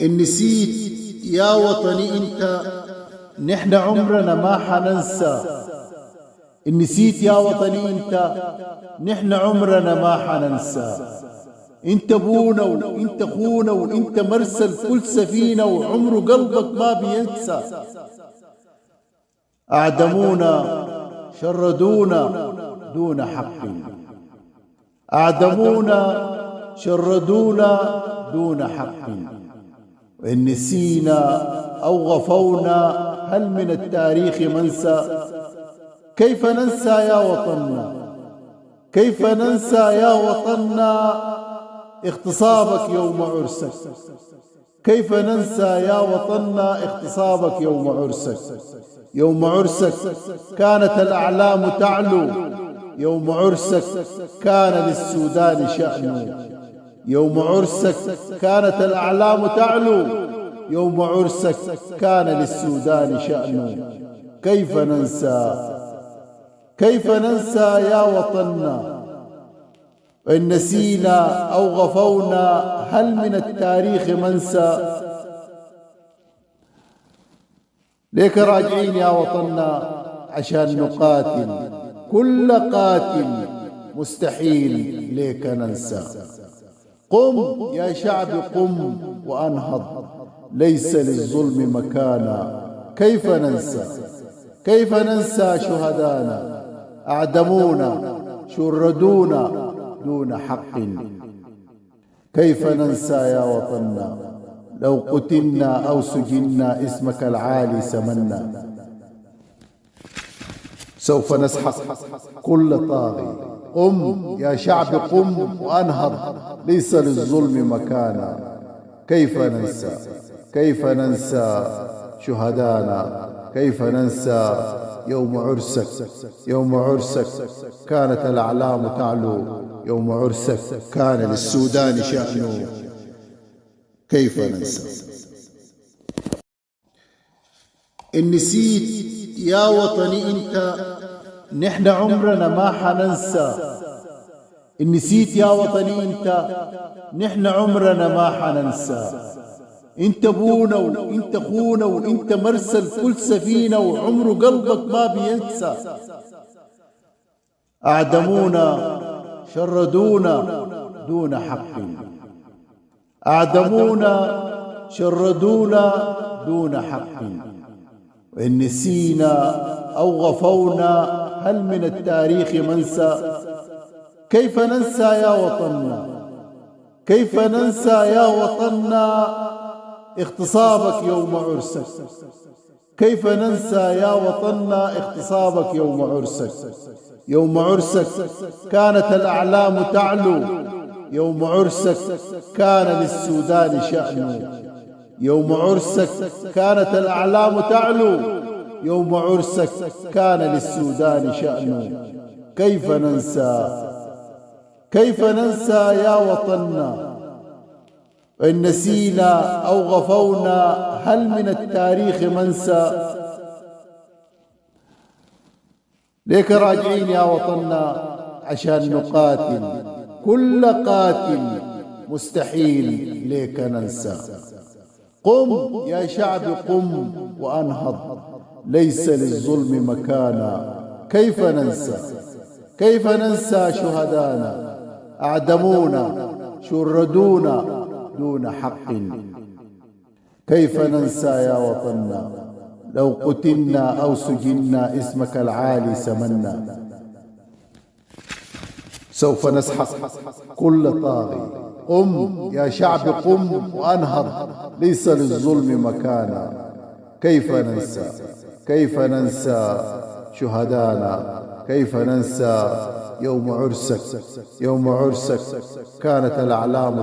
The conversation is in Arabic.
إن نسيت يا وطني أنت نحن عمرنا ما حننسى. إن نسيت يا وطني أنت نحن عمرنا ما حننسى. أنت أبونا وأنت أخونا وأنت مرسل كل سفينة وعمره قلبك ما بينسى. أعدمونا شردونا دون حق، أعدمونا شردونا دون حق، وإن نسينا أو غفونا هل من التاريخ منسى؟ كيف ننسى يا وطننا، كيف ننسى يا وطننا اغتصابك يوم عرسك؟ كيف ننسى يا وطننا اغتصابك يوم عرسك؟ يوم عرسك كانت الأعلام تعلو، يوم عرسك كان للسودان شأن، يوم عرسك كانت الأعلام تعلو، يوم عرسك كان للسودان شأن. كيف ننسى، كيف ننسى يا وطننا؟ إن نسينا أو غفونا هل من التاريخ منسى؟ ليك راجعين يا وطننا عشان نقاتل، كل قاتل مستحيل ليك ننسى. قم يا شعب قم وأنهض، ليس للظلم مكانا. كيف ننسى، كيف ننسى شهدانا؟ أعدمونا شردونا دون حق. كيف ننسى يا وطننا؟ لو قتلنا أو سجنا اسمك العالي سمنا. سوف نسحق كل طاغي. قم يا شعب قم وأنهض، ليس للظلم مكانا. كيف ننسى، كيف ننسى شهدانا؟ كيف ننسى يوم عرسك؟ يوم عرسك كانت الأعلام تعلو، يوم عرسك كان للسودان شأن. كيف ننسى؟ إن نسيت يا وطني أنت نحن عمرنا ما حننسى. إن نسيت يا وطني أنت نحن عمرنا ما حننسى. أنت أبونا وأنت أخونا وأنت مرسل كل سفينة وعمره قلبك ما بينسى. أعدمونا شردونا دون حق، أعدمونا شردونا دون حق، وإن نسينا أو غفونا هل من التاريخ منسى؟ كيف ننسى يا وطننا، كيف ننسى يا وطننا اغتصابك يوم عرسك؟ كيف ننسى يا وطننا اغتصابك يوم عرسك؟ يوم عرسك كانت الأعلام تعلو، يوم عرسك كان للسودان شأن، يوم عرسك كانت الأعلام تعلو، يوم عرسك كان للسودان شأن. كيف ننسى، كيف ننسى يا وطننا؟ إن نسينا أو غفونا هل من التاريخ منسى؟ ليك راجعين يا وطننا عشان نقاتل، كل قاتل مستحيل ليك ننسى. قم يا شعب قم وأنهض، ليس للظلم مكانا. كيف ننسى، كيف ننسى شهدانا؟ أعدمونا شردونا دون حق. كيف ننسى يا وطننا؟ لو قتلنا أو سجنا اسمك العالي سمنا. سوف نسحق كل طاغي. قم يا شعب قم وأنهض، ليس للظلم مكانا. كيف ننسى، كيف ننسى شهدانا؟ كيف ننسى يوم عرسك؟ يوم عرسك كانت الأعلام